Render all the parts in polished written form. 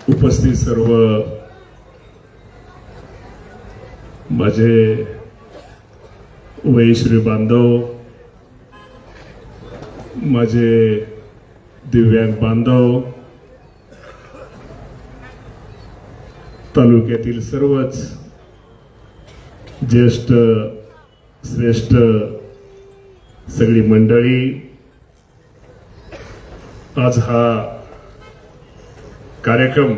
उपस्थित सर्व माझे वयश्री बांधव, माझे दिव्यांग बांधव, तालुक्यातील सर्वच ज्येष्ठ श्रेष्ठ सगळी मंडळी, आज हा कार्यक्रम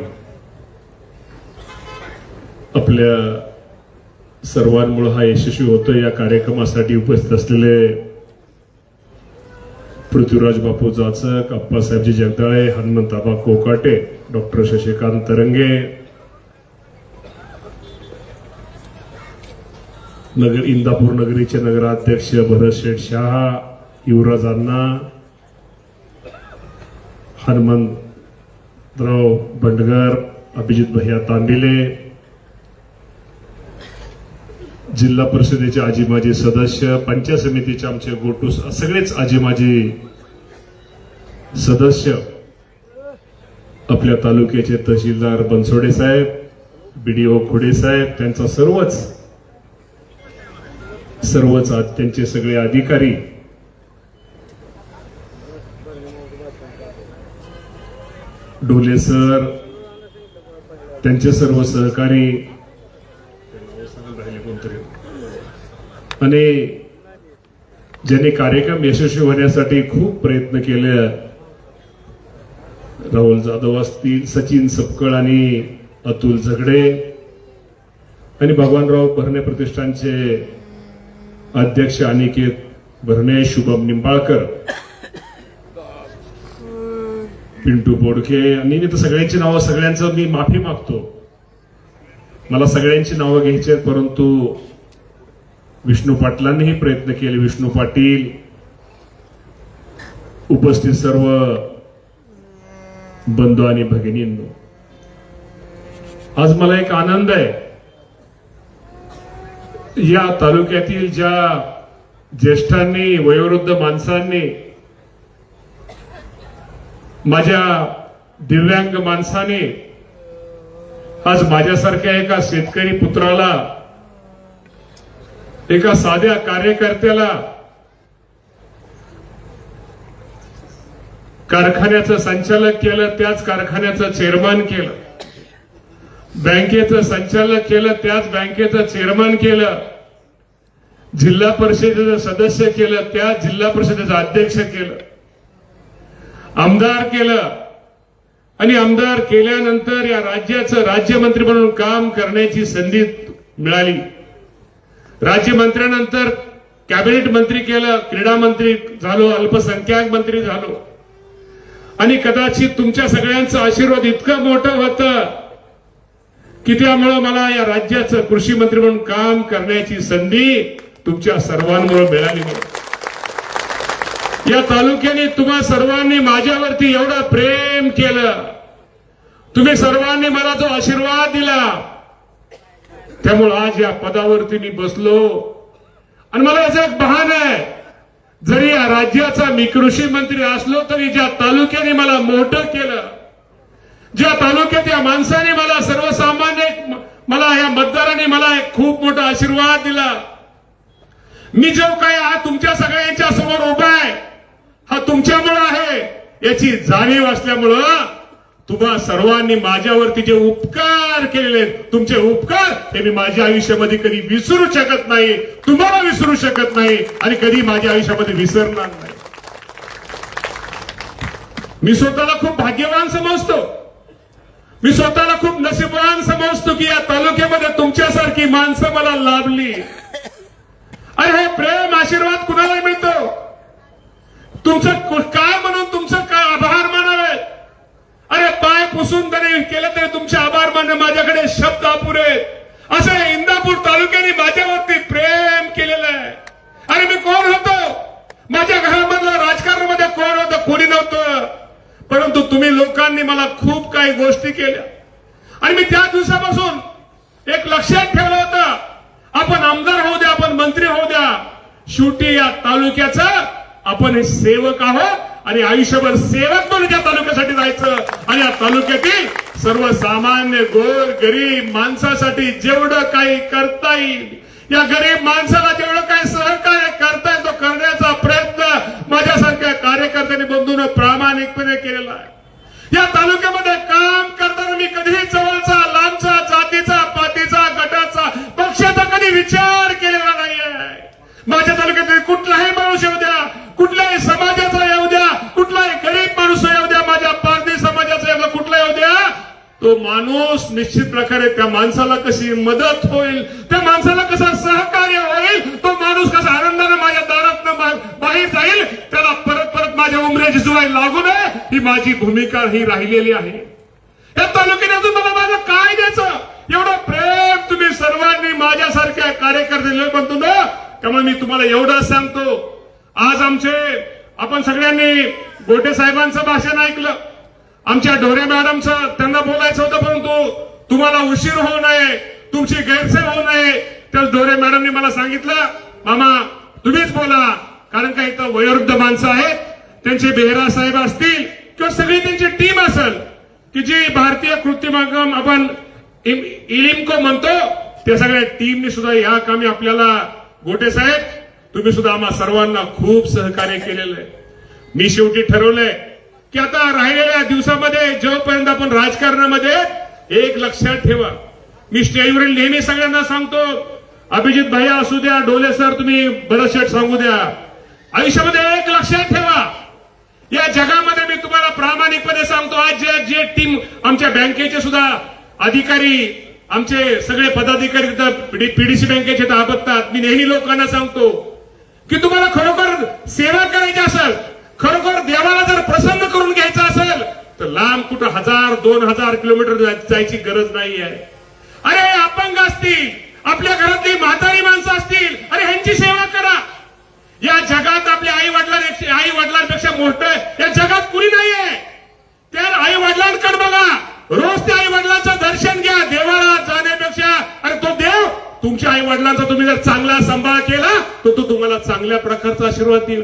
आपल्या सर्वांमुळे हा यशस्वी होतो। या कार्यक्रमासाठी उपस्थित असलेले पृथ्वीराज बापू जाचक, अप्पासाहेबजी जगदाळे, हनुमंताबा कोकाटे, डॉक्टर शशिकांत तरंगे, नगर इंदापूर नगरीचे नगराध्यक्ष भरत शेठ शहा, युवराज अण्णा, हनुमंतराव बंडगर, अभिजित भैया तांबिले, जिल्हा परिषदेचे आजी माजी सदस्य, पंचायत समितीचे आमचे गोटू सगळेच आजी माजी सदस्य, आपल्या तालुक्याचे तहसीलदार बनसोडे साहेब, बीडीओ खोडे साहेब, त्यांचा सर्वच त्यांचे सगळे अधिकारी, डोले सर, त्यांचे सर्व सहकारी आणि ज्यांनी कार्यक्रम यशस्वी होण्यासाठी खूप प्रयत्न केले, राहुल जाधव असतील, सचिन सपकळ आणि अतुल झगडे आणि भगवानराव भरणे प्रतिष्ठानचे अध्यक्ष अनिकेत भरणे, शुभम निंबाळकर, पिंटू बोडके आणि मी तर सगळ्यांची नावं, सगळ्यांचं मी माफी मागतो, मला सगळ्यांची नावं घ्यायची आहेत, परंतु विष्णू पाटलांनीही प्रयत्न केले। विष्णू पाटील, उपस्थित सर्व बंधू आणि भगिनींनो, आज मला एक आनंद आहे, या तालुक्यातील ज्या ज्येष्ठांनी, वयोवृद्ध माणसांनी, माझ्या दिव्यांग माणसाने आज माझ्यासारख्या एका शेतकरी पुत्राला, एका साध्या कार्यकर्त्याला कारखान्याचं संचालक केलं, त्याच कारखान्याचं चेअरमन केलं, बँकेचं संचालक केलं, त्याच बँकेचं चेअरमन केलं, जिल्हा परिषदेचं सदस्य केलं, त्याच जिल्हा परिषदेचं अध्यक्ष केलं, आमदार केलं आणि आमदार केल्यानंतर या राज्याचं राज्यमंत्री म्हणून काम करण्याची संधी मिळाली। राज्यमंत्र्यानंतर कॅबिनेट मंत्री केलं, क्रीडा मंत्री झालो, अल्पसंख्याक मंत्री झालो आणि कदाचित तुमच्या सगळ्यांचं आशीर्वाद इतकं मोठं होतं की त्यामुळे मला या राज्याचं कृषी मंत्री म्हणून काम करण्याची संधी तुमच्या सर्वांमुळे मिळाली। या तालुक्याने तुम्हा सर्वांनी माझ्यावरती एवढं प्रेम केलं, तुम्ही सर्वांनी मला जो आशीर्वाद दिला, त्यामुळे आज या पदावरती मी बसलो आणि मला याचं एक बहाणं आहे, जरी या राज्याचा मी कृषी मंत्री असलो तरी ज्या तालुक्याने मला मोठं केलं, ज्या तालुक्यात या माणसाने मला, सर्वसामान्य मला, या मतदारांनी मला एक खूप मोठा आशीर्वाद दिला, मी जो काय आज तुमच्या सगळ्यांच्या समोर उभा आहे हा तुमच्यामुळे आहे, याची जाणीव असल्यामुळं तुम्हा सर्वांनी माझ्यावरती जे उपकार केलेले, तुमचे उपकार हे मी माझ्या आयुष्यामध्ये कधी विसरू शकत नाही, तुम्हाला विसरू शकत नाही आणि कधी माझ्या आयुष्यामध्ये विसरणार नाही। मी स्वतःला खूप भाग्यवान समजतो, मी स्वतःला खूप नशीबवान समजतो की या तालुक्यामध्ये तुमच्यासारखी माणसं मला लाभली। अरे हे प्रेम आशीर्वाद कुणाला मिळतो? तुमचं काय म्हणून तुमचं काय आभार मानावे? अरे पाय पुसून तरी केलं तरी तुमचे आभार मानणं माझ्याकडे शब्द अपुरे। असं इंदापूर तालुक्याने माझ्यावरती प्रेम केलेलं आहे। अरे मी कोण होतो? माझ्या घरामधलं राजकारणामध्ये कोण होतं? कोणी नव्हतं, परंतु तुम्ही लोकांनी मला खूप काही गोष्टी केल्या आणि मी त्या दिवसापासून एक लक्षात ठेवलं होतं, आपण आमदार होऊ द्या, आपण मंत्री होऊ द्या, शेवटी या तालुक्याचा आपण हे सेवक आहोत आणि आयुष्यभर सेवक म्हणून या तालुक्यासाठी जायचं आणि या तालुक्यातील सर्वसामान्य गोर गरीब माणसासाठी जेवढं काही करता येईल, या गरीब माणसाला जेवढं काही सहकार्य करता येईल तो करण्याचा प्रयत्न माझ्यासारख्या कार्यकर्त्यांनी बंधून प्रामाणिकपणे केलेला आहे. या तालुक्यामध्ये काम करताना मी कधीही जवळचा लांबचा जातीचा पातीचा गटाचा पक्षाचा कधी विचार केलेला नाहीये. माझ्या तालुक्यातील कुठलाही माणूस येऊ द्या, कुठल्याही समाजाचा येऊ द्या, कुठलाही गरीब माणूस येऊ द्या, माझ्या पारधी समाजाचा येऊ, कुठला येऊ द्या, तो माणूस निश्चित प्रकारे त्या माणसाला कशी मदत होईल, त्या माणसाला कसं सहकार्य होईल, तो माणूस कसा आनंदाने माझ्या दारातनं बाहेर जाईल, त्याला परत परत माझ्या उमऱ्याची जुवाई लागू नये, ही माझी भूमिका ही राहिलेली आहे. या तालुक्याने अजून मला माझं काय द्यायचं, एवढं प्रेम तुम्ही सर्वांनी माझ्यासारख्या कार्यकर्ते बनतो ना. त्यामुळे मी तुम्हाला एवढंच सांगतो, आज आपण सगळ्यांनी गोटे साहेबांचं भाषण ऐकलं, आमच्या ढोरे मॅडमचं त्यांना बोलायचं होतं, परंतु तुम्हाला उशीर होऊ नये, तुमची गैरसोय होऊ नये, त्या ढोरे मॅडमने मला सांगितलं, मामा तुम्हीच बोला, कारण का इथं वयोवृद्ध माणसं आहेत, त्यांचे बेहरा साहेब असतील किंवा सगळी त्यांची टीम असेल की जी भारतीय कृत्रिमागम आपण इलिमको म्हणतो, त्या सगळ्या टीमने सुद्धा या कामी आपल्याला गोटे साहेब तुम्ही सुद्धा आम्हा सर्वांना खूप सहकार्य केलेलं आहे. मी शेवटी ठरवलंय की आता राहिलेल्या दिवसामध्ये जोपर्यंत आपण राजकारणामध्ये एक लक्षात ठेवा, मी स्टेजवरील नेहमी सगळ्यांना सांगतो, अभिजित भैया असू द्या, डोले सर तुम्ही भरत शेठ सांगू द्या, आयुष्यामध्ये एक लक्षात ठेवा, या जगामध्ये मी तुम्हाला प्रामाणिकपणे सांगतो, आज जे टीम आमच्या बँकेचे सुद्धा अधिकारी, आमचे सगळे पदाधिकारी पीडीसी बँकेचे बघतात, मी नेहमी लोकांना सांगतो की तुम्हाला खरोखर सेवा करायची असेल, खरोखर देवाला जर प्रसन्न करून घ्यायचं असेल तर लांब कुठं 1000-2000 किलोमीटर जायची गरज नाही आहे. अरे अपंग असतील, आपल्या घरातली म्हातारी माणसं असतील, अरे ह्यांची सेवा करा. या जगात आपल्या आई वडिलांपेक्षा मोठं या जगात कुणी नाहीये. त्या आई वडिलांकडे बघा, रोज त्या आई वडिलांचं दर्शन घ्या. देवाला जाण्यापेक्षा अरे तो देव तुमच्या आई वडिलांचा तुम्ही जर चांगला सांभाळ केला तर तो तुम्हाला चांगल्या प्रकारचा आशीर्वाद देईल.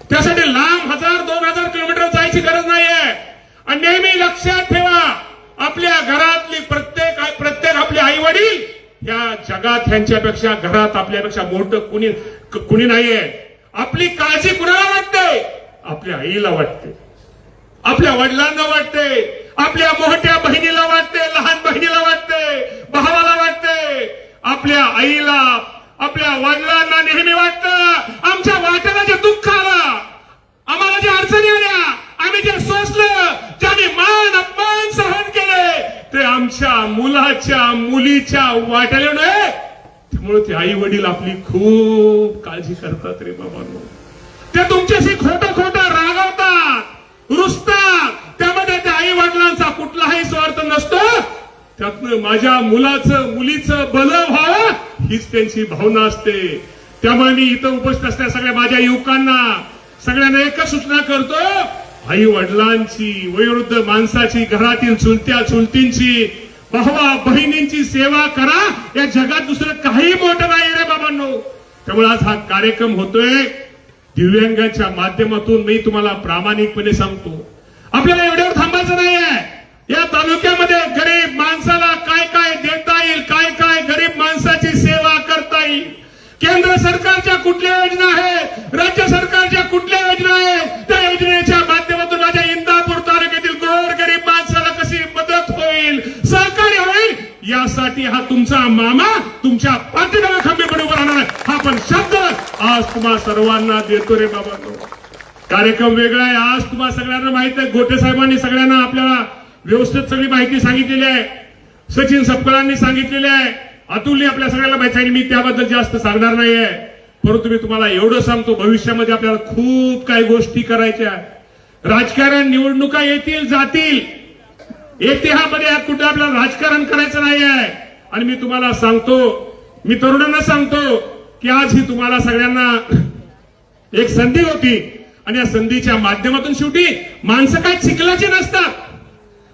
त्यासाठी लांब 1000-2000 किलोमीटर जायची गरज नाहीये. आणि नेहमी लक्षात ठेवा, आपल्या घरातली प्रत्येक आपले आई वडील या जगात ह्यांच्यापेक्षा घरात आपल्यापेक्षा मोठं कुणी नाहीये. आपली काळजी कुणाला वाटते? आपल्या आईला वाटते, आपल्या वडिलांना वाटते, आपल्या मोठ्या बहिणीला वाटते, लहान बहिणीला वाटते, भावाला वाटते, आपल्या आईला आपल्या वडिलांना नेहमी वाटतं आमच्या वाट्याला जे दुःख आलं, आम्हाला ज्या अडचणी आल्या, आम्ही जे सोसलं, ज्याने मान अपमान सहन केले, ते आमच्या मुलाच्या मुलीच्या वाट्याला नये. त्यामुळे ते आई वडील आपली खूप काळजी करतात रे बाबांनो. ते तुमच्याशी खोटं रागवतात, रुसतात, त्यामध्ये त्या आई वडिलांचा कुठलाही स्वार्थ नसतो. त्यातनं माझ्या मुलाचं मुलीचं भलं व्हावं हीच त्यांची भावना असते. त्यामुळे मी इथं उपस्थित असलेल्या सगळ्या माझ्या युवकांना सगळ्यांना एकच सूचना करतो, आई वडिलांची, वयोवृद्ध माणसाची, घरातील चुलत्या चुलतींची, भावा बहिणींची सेवा करा. या जगात दुसरं काही मोठं नाही रे बाबांनो. त्यामुळे आज हा कार्यक्रम होतोय दिव्यांगाच्या माध्यमातून. मी तुम्हाला प्रामाणिकपणे सांगतो, आपल्याला एवढ्यावर थांबायचं नाहीये. या तालुक्यामध्ये गरीब माणसाला काय काय देता येईल, काय काय गरीब माणसाची सेवा करता येईल, केंद्र सरकारच्या कुठल्या योजना आहेत, राज्य सरकारच्या कुठल्या योजना आहेत, त्या योजनेच्या माध्यमातून माझ्या इंदापूर तालुक्यातील गोर गरीब माणसाला कशी मदत होईल, सहकार्य होईल, यासाठी हा तुमचा मामा तुमच्या पाठीमागे खंबीरपणे उभा राहणार आहे. हा पण शब्द आज तुम्हा सर्वांना देतो रे बाबा. कार्यक्रम वेगळा आहे. आज तुम्हाला सगळ्यांना माहित आहे, गोटे साहेबांनी सगळ्यांना आपल्याला व्यवस्थित सगळी माहिती सांगितलेली आहे, सचिन सपकाळांनी सांगितलेली आहे, अतुलने आपल्या सगळ्याला माहिती सांगितली. मी त्याबद्दल जास्त सांगणार नाहीये, परंतु मी तुम्हाला एवढं सांगतो, भविष्यामध्ये आपल्याला खूप काही गोष्टी करायच्या. राजकारण निवडणुका येतील जातील, इतिहासामध्ये कुठे आपल्याला राजकारण करायचं नाही आहे. आणि मी तुम्हाला सांगतो, मी तरुणांना सांगतो की आज ही तुम्हाला सगळ्यांना एक संधी होती आणि या संधीच्या माध्यमातून शेवटी माणसं काही शिकल्याची नसतात.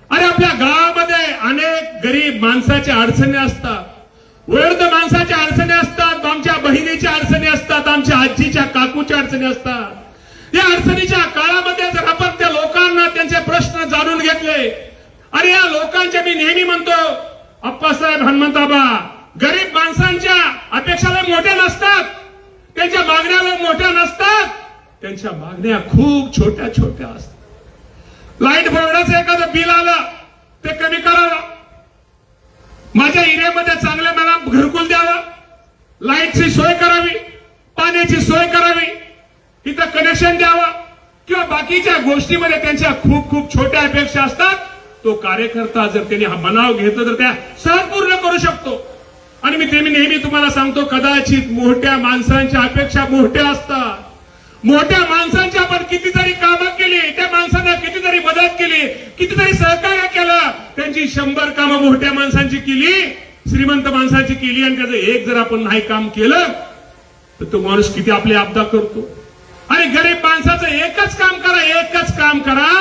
अरे आपल्या गावामध्ये अनेक गरीब माणसाच्या अडचणी असतात, वृद्ध माणसाच्या अडचणी असतात, आमच्या बहिणीच्या अडचणी असतात, आमच्या आजीच्या काकूच्या अडचणी असतात. या अडचणीच्या काळामध्ये मी नेहमी म्हणतो, अप्पासाहेब हनुमंताबा गरीब माणसांच्या अपेक्षा लय मोठ्या नसतात, त्यांच्या मागण्या लय मोठ्या नसतात, त्यांच्या मागण्या खूप छोट्या छोट्या असतात. लाईट बोर्डाचं एखादं बिल आलं ते कमी करावं, माझ्या एरियामध्ये चांगल्या मला घरकुल द्यावं, लाईटची सोय करावी, पाण्याची सोय करावी, इथं कनेक्शन द्यावं किंवा बाकीच्या गोष्टीमध्ये त्यांच्या खूप खूप छोट्या अपेक्षा असतात. तो कार्यकर्ता जर त्यांनी हा मनाव घेतला तर त्या सहज पूर्ण करू शकतो. आणि मी नेहमी तुम्हाला सांगतो, कदाचित मोठ्या माणसांच्या अपेक्षा मोठ्या असतात. मोठ्या माणसांची आपण कितीतरी कामं केली, त्या माणसांना कितीतरी मदत केली, कितीतरी सहकार्य केलं, त्यांची 100 कामं मोठ्या माणसांची केली, श्रीमंत माणसाची केली, आणि त्याचं एक जर आपण नाही काम केलं तर तो माणूस किती आपली आपदा करतो. आणि गरीब माणसाचं एकच काम करा, एकच काम करा,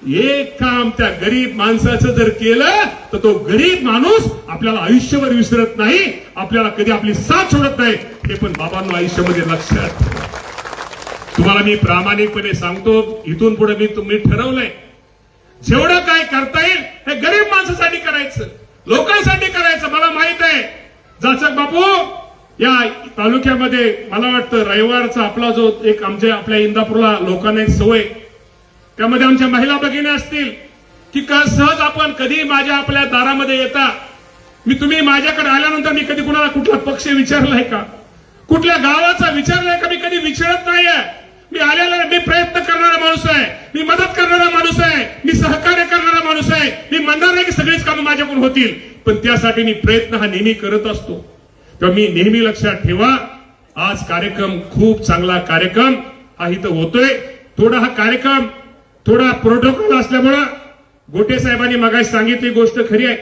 एक काम त्या गरीब माणसाचं जर केलं तर तो गरीब माणूस आपल्याला आयुष्यभर विसरत नाही, आपल्याला कधी आपली साथ सोडत नाही. हे पण बाबांनो आयुष्यामध्ये लक्षात ठेवा. तुम्हाला मी प्रामाणिकपणे सांगतो, इथून पुढे तुम्ही ठरवलंय, जेवढं काय करता येईल हे गरीब माणसासाठी करायचं, लोकांसाठी करायचं. मला माहित आहे जाचक बापू या तालुक्यामध्ये मला वाटतं रविवारचा आपला जो एक आपल्या इंदापूरला लोकांना एक सवय, त्यामध्ये आमच्या महिला भगिनी असतील की सहज आपण कधी माझ्या आपल्या दारामध्ये येता, तुम्ही माझ्याकडे आल्यानंतर मी कधी कुणाला कुठला पक्ष विचारलाय का, कुठल्या गावाचा विचारलाय का, मी कधी विचारत नाहीये. मी आलेला, मी प्रयत्न करणारा माणूस आहे, मी मदत करणारा माणूस आहे, मी सहकार्य करणारा माणूस आहे. मी म्हणणार नाही की सगळीच कामं माझ्याकडून होतील, पण त्यासाठी मी प्रयत्न हा नेहमी करत असतो. तेव्हा मी नेहमी लक्षात ठेवा, आज कार्यक्रम खूप चांगला कार्यक्रम हा इथं होतोय. हा कार्यक्रम थोडा प्रोटोकॉल असल्यामुळं गोटे साहेबांनी मगाशी सांगितली गोष्ट खरी आहे.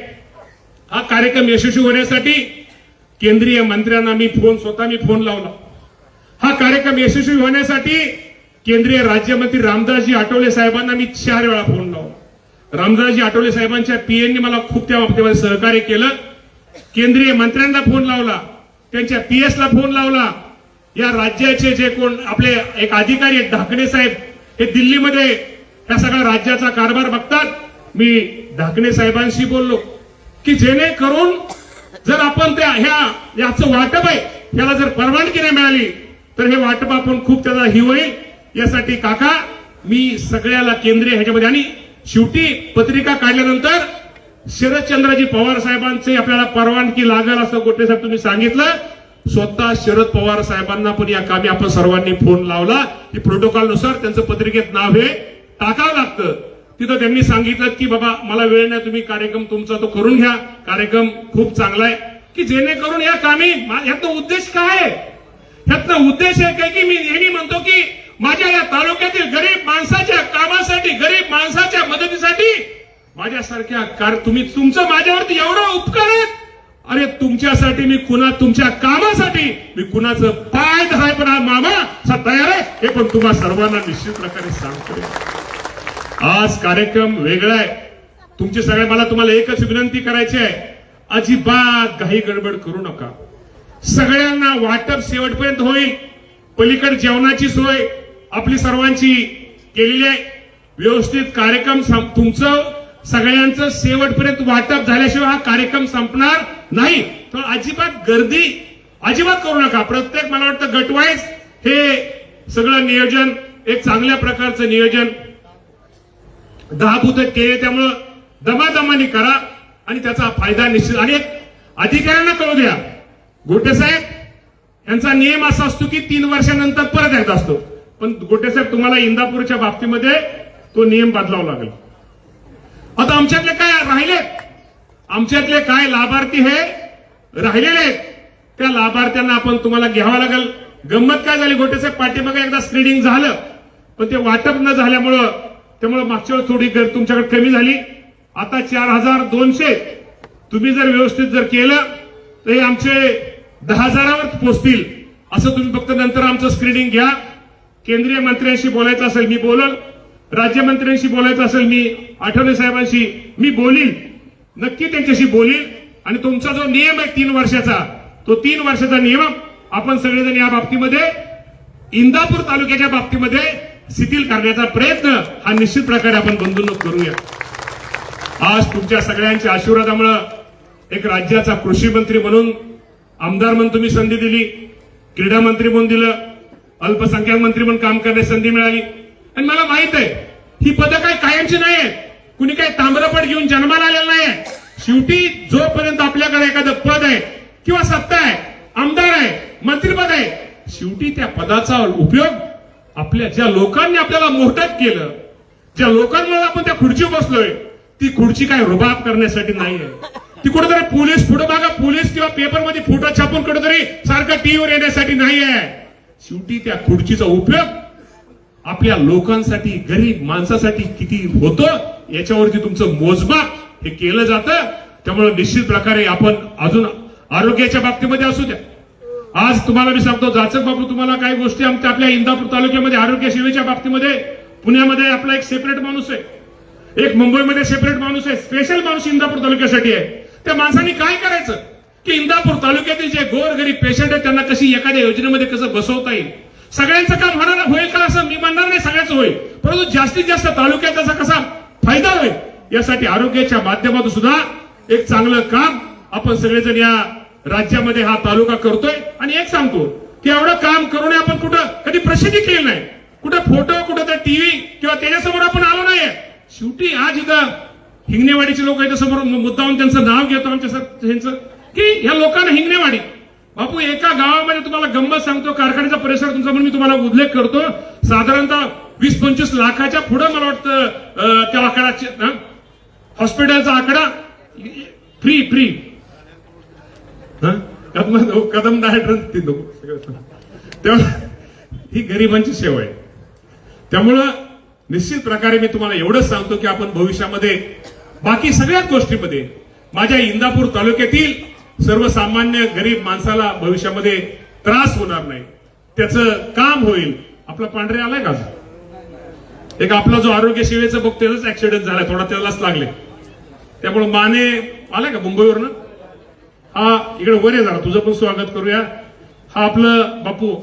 हा कार्यक्रम यशस्वी होण्यासाठी केंद्रीय मंत्र्यांना स्वतः फोन लावला. हा कार्यक्रम यशस्वी होण्यासाठी केंद्रीय राज्यमंत्री रामदासजी आठवले साहेबांना मी 4 वेळा फोन लावला. रामदासजी आठवले साहेबांच्या पीएननी मला खूप त्या बाबतीमध्ये सहकार्य केलं. केंद्रीय मंत्र्यांना फोन लावला, त्यांच्या पीएसला फोन लावला. या राज्याचे जे कोण आपले एक अधिकारी आहेत ढाकणे साहेब, हे दिल्लीमध्ये या सगळ्या राज्याचा कारभार बघतात. मी ढाकणे साहेबांशी बोललो की जेणेकरून जर आपण याचं वाटप आहे याला जर परवानगी नाही मिळाली तर हे वाटप आपण खूप त्याचा ही होईल. यासाठी काका मी सगळ्याला केंद्रीय ह्याच्यामध्ये, आणि शेवटी पत्रिका काढल्यानंतर शरदचंद्रजी पवार साहेबांचे आपल्याला परवानगी लागेल असं गोटे साहेब तुम्ही सांगितलं. स्वतः शरद पवार साहेबांना पण या कामी आपण सर्वांनी फोन लावला की प्रोटोकॉल नुसार त्यांचं पत्रिकेत नाव हे टाकावं लागतं. तिथं त्यांनी सांगितलं की बाबा मला वेळ नाही, तुम्ही कार्यक्रम तुमचा तो करून घ्या, कार्यक्रम खूप चांगला आहे, की जेणेकरून या कामी यातनं उद्देश काय आहे, यातनं उद्देश आहे काय की मी नेहमी म्हणतो की माझ्या या तालुक्यातील गरीब माणसाच्या कामासाठी, गरीब माणसाच्या मदतीसाठी माझ्यासारख्या तुमचं माझ्यावरती एवढा उपकार आहे, अरे तुमच्यासाठी मी तुमच्या कामासाठी मी कुणाचं पाय धराय पण मामा तयार आहे, हे पण तुम्हा सर्वांना निश्चित प्रकारे सांगतो. आज कार्यक्रम वेगळा आहे. तुमचे सगळे मला तुम्हाला एकच विनंती करायची आहे, अजिबात घाई गडबड करू नका. सगळ्यांना वाटप शेवटपर्यंत होईल. पलीकडे जेवणाची सोय आपली सर्वांची केलेली आहे. व्यवस्थित कार्यक्रम तुमचं सगळ्यांचं शेवटपर्यंत वाटप झाल्याशिवाय हा कार्यक्रम संपणार नाही. तर अजिबात गर्दी अजिबात करू नका. प्रत्येक मला वाटतं गटवाईज हे सगळं नियोजन एक चांगल्या प्रकारचं नियोजन 10 बूथ केले, त्यामुळं दमादमाने करा आणि त्याचा फायदा निश्चित. आणि एक अधिकाऱ्यांना कळू द्या, गोटे साहेब यांचा नियम असा असतो की 3 वर्षानंतर परत एकदा असतो, पण गोटे साहेब तुम्हाला इंदापूरच्या बाबतीमध्ये तो नियम बदलावा लागेल. आता आमच्यातले काय राहिलेत, आमच्यातले काय लाभार्थी हे राहिलेले आहेत, त्या लाभार्थ्यांना आपण तुम्हाला घ्यावं लागेल. गंमत काय झाली गोटे साहेब, पाठीमागे एकदा स्क्रीनिंग झालं पण ते वाटप न झाल्यामुळं त्यामुळे मागच्या वेळेस थोडी तुमच्याकडे कमी झाली. आता 4200 तुम्ही जर व्यवस्थित जर केलं तर हे आमचे 10,000वर पोहोचतील. असं तुम्ही फक्त नंतर आमचं स्क्रीनिंग घ्या. केंद्रीय मंत्र्यांशी बोलायचं असेल मी बोलल, राज्यमंत्र्यांशी बोलायचं असेल मी आठवले साहेबांशी मी बोलील, नक्की त्यांच्याशी बोलील. आणि तुमचा जो नियम आहे 3 वर्षाचा, तो 3 वर्षाचा नियम आपण सगळेजण या बाबतीमध्ये इंदापूर तालुक्याच्या बाबतीमध्ये शिथिल करण्याचा प्रयत्न हा निश्चित प्रकारे आपण बंधूंनो करूया. आज तुमच्या सगळ्यांच्या आशीर्वादामुळे एक राज्याचा कृषी मंत्री म्हणून, आमदार म्हणून तुम्ही संधी दिली, क्रीडा मंत्री म्हणून दिलं, अल्पसंख्याक मंत्री म्हणून काम करण्याची संधी मिळाली. आणि मला माहित आहे ही पदं काही कायमची नाही आहेत. कुणी काही ताम्रपट घेऊन जन्माला आलेलं नाही. शेवटी जोपर्यंत आपल्याकडे एखादं पद आहे किंवा सत्ता आहे, आमदार आहे, मंत्रिपद आहे, शेवटी त्या पदाचा उपयोग आपल्या ज्या लोकांनी आपल्याला मोठं केलं, ज्या लोकांमुळे आपण त्या खुर्चीवर बसलोय, ती खुर्ची काय रुबाब करण्यासाठी नाहीये. ती कुठेतरी पोलीस पुढे बघा, पोलीस किंवा पेपरमध्ये फोटो छापून कुठेतरी सारखं टीव्हीवर येण्यासाठी नाहीये. शेवटी त्या खुर्चीचा उपयोग आपल्या लोकांसाठी, गरीब माणसासाठी किती होतो याच्यावरती तुमचं मोजमाप हे केलं जातं. त्यामुळे निश्चित प्रकारे आपण अजून आरोग्याच्या बाबतीमध्ये असू द्या. आज तुम्हाला मी सांगतो, जाचक बापू, तुम्हाला काही गोष्टी आपल्या इंदापूर तालुक्यामध्ये आरोग्य सेवेच्या बाबतीमध्ये, पुण्यामध्ये आपला एक सेपरेट माणूस आहे, एक मुंबईमध्ये सेपरेट माणूस आहे, स्पेशल माणूस इंदापूर तालुक्यासाठी आहे. त्या माणसांनी काय करायचं की इंदापूर तालुक्यातील जे गोरगरीब पेशंट आहेत त्यांना कशी एखाद्या योजनेमध्ये कसं बसवता येईल. सगळ्यांचं काम होईल का असं मी म्हणणार नाही, सगळ्यांचं होईल, परंतु जास्तीत जास्त तालुक्यात त्याचा कसा फायदा होईल यासाठी आरोग्याच्या माध्यमातून सुद्धा एक चांगलं काम आपण सगळेजण या राज्यामध्ये हा तालुका करतोय. आणि एक सांगतो की एवढं काम करून आपण कुठं कधी प्रसिद्धी केली नाही, कुठं फोटो, कुठं तर टीव्ही किंवा त्याच्यासमोर आपण आलो नाहीये. शेवटी आज इथं हिंगणेवाडीचे लोक इथं समोर मुद्दाहून त्यांचं नाव घेतो आमच्या की ह्या लोकांना हिंगणेवाडी बापू, एका गावामध्ये तुम्हाला गंमत सांगतो, कारखान्याचा परिसर तुमचा म्हणून मी तुम्हाला उल्लेख करतो, साधारणतः 20-25 लाखाच्या पुढे मला वाटतं त्या आकडाचे हॉस्पिटलचा आकडा फ्री कदम तेव्हा ही गरिबांची सेवा आहे. त्यामुळं निश्चित प्रकारे मी तुम्हाला एवढंच सांगतो की आपण भविष्यामध्ये बाकी सगळ्याच गोष्टीमध्ये माझ्या इंदापूर तालुक्यातील सर्वसामान्य गरीब माणसाला भविष्यामध्ये त्रास होणार नाही, त्याचं काम होईल. आपला पांढरे आलाय का? एक आपला जो आरोग्य सेवेचं बघ त्याचाच ऍक्सिडेंट झालाय, थोडा त्यालाच लागले. त्यामुळे माने आलाय का मुंबईवरनं? हा इकडे वर आहे, जरा तुझं पण स्वागत करूया. हा आपलं बापू,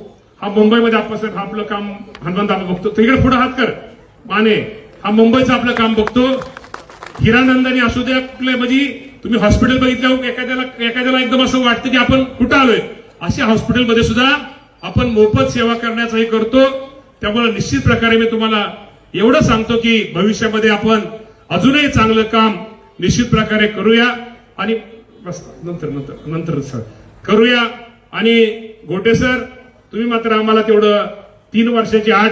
हा मुंबईमध्ये आप्पासाहेब, हा आपलं काम हनुमंत आपण बघतो. तर इकडे पुढे हात कर. माने हा मुंबईचं आपलं काम बघतो. हिरानंदानी असू द्या, म्हणजे तुम्ही हॉस्पिटल बघितल्यावर एखाद्याला एकदम असं वाटतं की आपण कुठं आलोय, अशा हॉस्पिटलमध्ये सुद्धा आपण मोफत सेवा करण्याचं हे करतो. त्यामुळे निश्चित प्रकारे मी तुम्हाला एवढं सांगतो की भविष्यामध्ये आपण अजूनही चांगलं काम निश्चित प्रकारे करूया. आणि बस नंतर सर करूया. आणि गोटे सर, तुम्ही मात्र आम्हाला तेवढं 3 वर्षाची आठ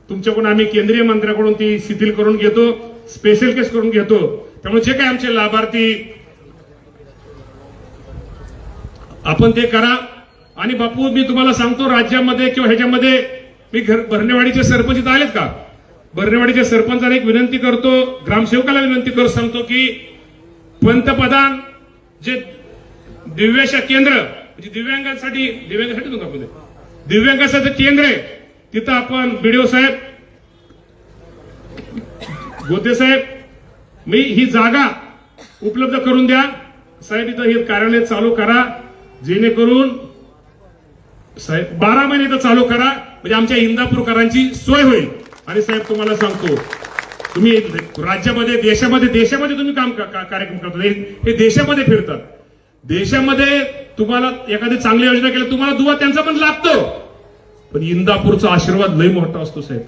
तुमच्याकडून आम्ही केंद्रीय मंत्र्याकडून ती शिथिल करून घेतो, स्पेशल केस करून घेतो. त्यामुळे जे काही आमचे लाभार्थी आपण ते करा. आणि बापू, मी तुम्हाला सांगतो, राज्यामध्ये किंवा ह्याच्यामध्ये मी भरणेवाडीचे सरपंच इथं आलेत का? भरणेवाडीच्या सरपंचाला एक विनंती करतो, ग्रामसेवकाला विनंती करू सांगतो की पंतप्रधान जे दिव्याशा केंद्र, म्हणजे दिव्यांगांसाठी केंद्र आहे, तिथं आपण बीडीओ साहेब, गोते साहेब, मी ही जागा उपलब्ध करून द्या साहेब. इथं हे कार्यालय चालू करा, जेणेकरून साहेब 12 महिने इथं चालू करा, म्हणजे आमच्या इंदापूरकरांची सोय होईल. आणि साहेब तुम्हाला सांगतो, तुम्ही राज्यामध्ये देशामध्ये तुम्ही कार्यक्रम करता, हे देशामध्ये फिरतात. देशामध्ये तुम्हाला एखादी चांगली योजना केली, तुम्हाला दुवा त्यांचा पण लागतो, पण इंदापूरचा आशीर्वाद लय मोठा असतो साहेब.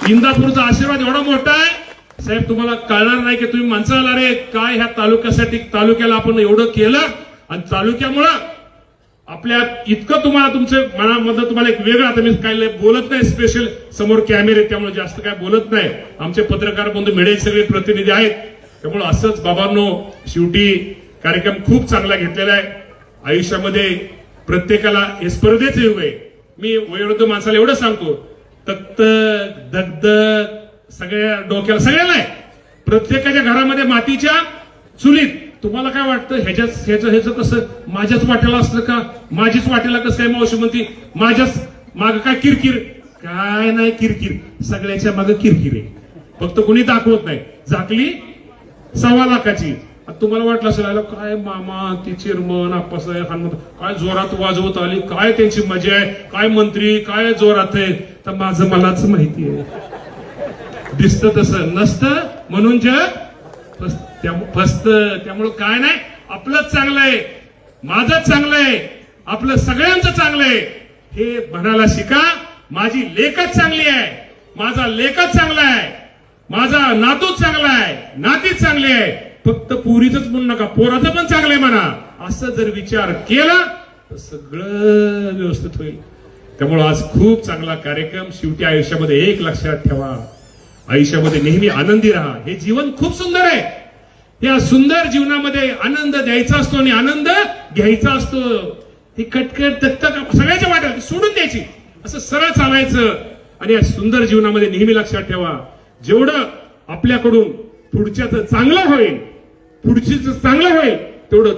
इंदापूरचा आशीर्वाद एवढा मोठा आहे साहेब, तुम्हाला कळणार नाही की तुम्ही माणसाला रे काय ह्या तालुक्याला आपण एवढं केलं. आणि तालुक्यामुळं आपल्या इतकं तुम्हाला तुमच्या मनामध्ये तुम्हाला एक वेगळं, आता मी काय बोलत नाही, स्पेशल समोर कॅमेरे, त्यामुळे जास्त काय बोलत नाही. आमचे पत्रकार बंधू, मीडियाचे सगळे प्रतिनिधी आहेत. त्यामुळे असंच बाबांनो, शेवटी कार्यक्रम खूप चांगला घेतलेला आहे. आयुष्यामध्ये प्रत्येकाला हे स्पर्धेचे युग आहे. मी वयोवृद्ध माणसाला एवढं सांगतो, तक्त दगदग सगळ्या डोक्याला सगळ्याला आहे. प्रत्येकाच्या घरामध्ये मातीच्या चुलीत. तुम्हाला काय वाटतं ह्याचं कसं माझ्याच वाटेला असलं का? माझीच वाटेला कसं आहे? मावशी म्हणती माझ्याच माग काय किरकिर? काय नाही किरकिर, सगळ्याच्या माग किरकिर आहे, फक्त कुणी दाखवत नाही. झाकली 1.25 लाखाची. तुम्हाला वाटलं असेल काय मामा, ती चेअरमन, आप्पासाहेब, हनुमंत काय जोरात वाजवत आली, काय त्यांची मजा आहे, काय मंत्री काय जोरात आहे. तर माझं मलाच माहिती आहे, दिसतं तसं नसतं. म्हणून जग फसत. त्यामुळं काय नाही, आपलंच चांगलं आहे, माझंच चांगलं आहे, आपलं सगळ्यांचं चांगलं आहे हे म्हणायला शिका. माझी लेकच चांगली आहे, माझा लेकच चांगला आहे, माझा नातूच चांगला आहे, नातीच चांगली आहे. फक्त पुरीच म्हणू नका, पोराचं पण चांगलं आहे म्हणा. असं जर विचार केला तर सगळं व्यवस्थित होईल. त्यामुळे आज खूप चांगला कार्यक्रम. शेवटी आयुष्यामध्ये एक लक्षात ठेवा, आयुष्यामध्ये नेहमी आनंदी राहा. हे जीवन खूप सुंदर आहे. या सुंदर जीवनामध्ये आनंद द्यायचा असतो आणि आनंद घ्यायचा असतो. ही कटकट तक सगळ्याच्या वाट्यात सोडून द्यायची, असं सरळ चालायचं. आणि या सुंदर जीवनामध्ये नेहमी लक्षात ठेवा, जेवढं आपल्याकडून पुढच्याचं चांगलं होईल, पुढचीच चांगलं होईल, तेवढं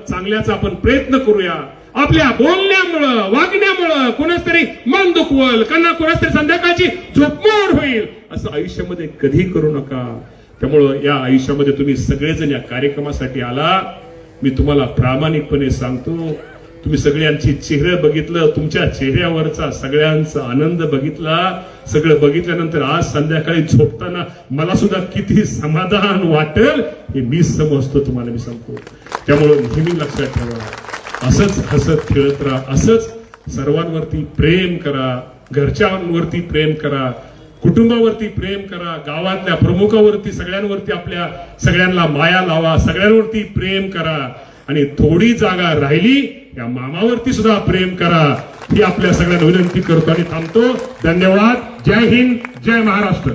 चांगल्याचा आपण प्रयत्न करूया. आपल्या बोलण्यामुळं, वागण्यामुळं कोणाच तरी मन दुखवल, कोणाच तरी संध्याकाळची झोपमोड होईल, असं आयुष्यामध्ये कधी करू नका. त्यामुळं या आयुष्यामध्ये तुम्ही सगळेजण या कार्यक्रमासाठी आला. मी तुम्हाला प्रामाणिकपणे सांगतो, तुम्ही सगळ्यांची चेहरे बघितलं, तुमच्या चेहऱ्यावरचा सगळ्यांचा आनंद बघितला. सगळं बघितल्यानंतर आज संध्याकाळी झोपताना मला सुद्धा किती समाधान वाटेल हे मी समजतो, तुम्हाला मी सांगतो. त्यामुळं नेहमी लक्षात ठेवा, असंच हसत खेळत राहा, असंच सर्वांवरती प्रेम करा, घरच्यांवरती प्रेम करा, कुटुंबावरती प्रेम करा, गावातल्या प्रमुखावरती सगळ्यांवरती आपल्या सगळ्यांना माया लावा, सगळ्यांवरती प्रेम करा. आणि थोडी जागा राहिली या मामावरती सुद्धा प्रेम करा, ही आपल्या सगळ्यांना विनंती करतो आणि थांबतो. धन्यवाद. जय हिंद, जय महाराष्ट्र.